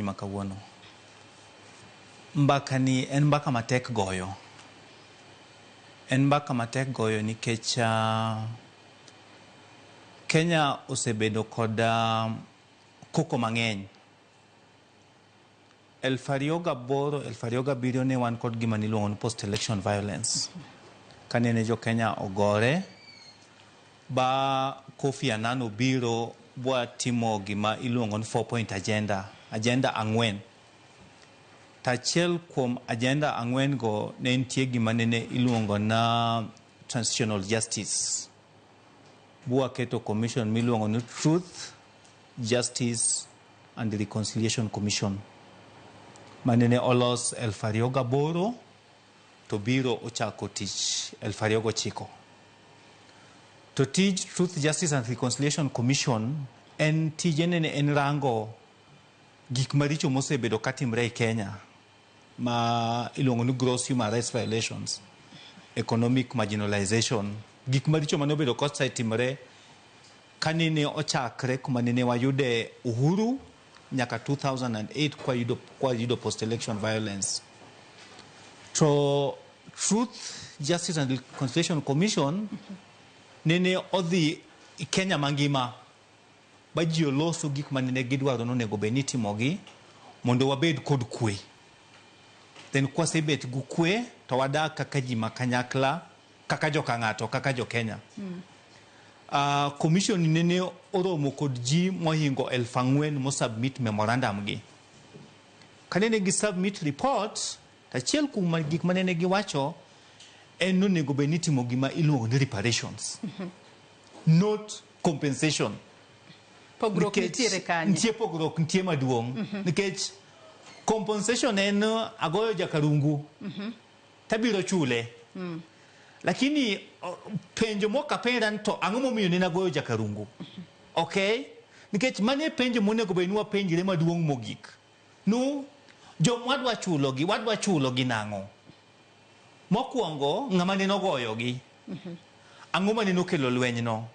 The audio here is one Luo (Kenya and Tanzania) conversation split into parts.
Makawuono. Mbaka ni en mbaka matek goyo. En mbaka matek goyo nikech Kenya osebedo kod koko mang'eny. 2008-2007 ne wan kod gima niluongo ni post-election violence. Kanene jo Kenya ogore, ba Kofi Annan obiro bwa timo gima iluongo ni 4-point agenda. Agenda ang'wen. Tachiel kuom agenda ang'wen go ne nitie gima nene iluongo na transitional justice. Bwa keto commission miluongo ni Truth, Justice and Reconciliation Commission. Manene olos 2008 to biro ochako tich 2009. To tij Truth, Justice and Reconciliation Commission en tijene ne en rango gik maricho mosebedo katimre e Kenya ma iluongo ni gross human rights violations, economic marginalization, gik maricho manobedo kosetimre kanene ochakre kuma nene wayude uhuru nyaka 2008 kwa yudo post-election violence. To Truth, Justice and Reconciliation Commission nene odhi Kenya mangima ba ji oloso gik manene gidwaro nonego beni timogi mondo wabed kod kwe. Then kwasebet gu kwe to wadak kaka ji makanyakla, kaka jo kang'ato, kaka jo Kenya. Commission nene oromo kod ji mohingo 4,000 mo submit memorandum gi. Kanene gi submit report, tachiel kuom gik manene giwacho en nonego beni timo gima iluongo ni reparations. Not compensation. Pogruok nitiere kanye. Nitie pogruok nitie maduong'. Nikech compensation en agoyo jakarungu. Tabiro chule. Lakini penjo moka pendan to ang'o momiyo ne nagoyo jakarungu. Okay? Nikech mane penjo monego benwa penjire maduong' mogik. No, wadwa chulo gi nang'o. Mokwongo ng'ama ne nogoyo gi. Ang'o mane nokelo lweny no?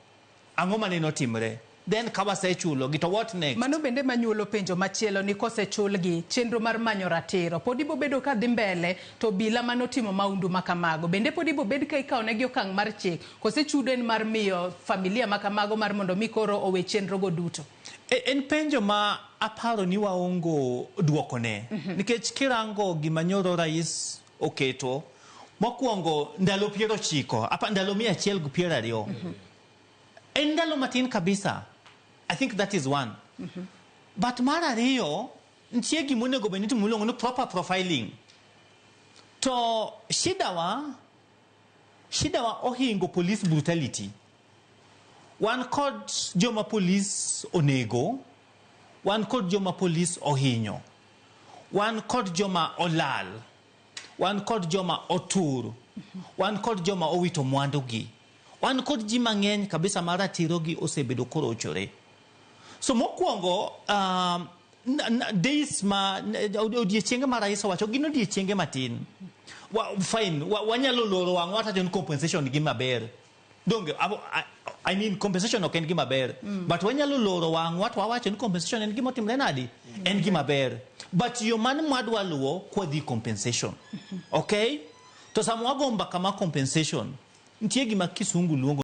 Ang'o mane notimre? Then kawase chulo gi to what next? Mano bende manyuolo penjo machielo ni kosechul gi chenro mar manyo ratiro. Podi bo bedo ka dhi mbele to bila manotimo maundu makamago. Bende podi bo bed ka ikaw negi okang' mar chik. Kosechudo en mar miyo familia makamago mar mondo mikoro owe chenro go duto. En penjo ma aparo ni waongo duoko ne. Nikech kirango gima nyoro rais oketo, mokwongo ndalo 90, apa ndalo 120. En ndalo matin kabisa. I think that is one. But mara ariyo, nitie gimonego benito mulongo no proper profiling. To shida wa ohingo police brutality. One kod joma police onego, one kod joma police ohinyo, one kod joma olal, one kod joma otur, one kod joma owito mwandugi, one kod ji mang'eny kabisa mara tirogi osebedo koro ochore. So mokwongo days ma odiechienge ma rais owacho gin odiechienge matin. Fine, wanyalo loro wang'wa to en compensation gi maber. Donge I mean compensation ok en gi maber, but wanyalo loro wang'wa to wawacho ni compensation en gima otimre nadi? En gi maber. But yo man mwadwa luwo kwa dhi compensation. Okay? To sama wago mbaka ma compensation, nitie gima kisungu luongo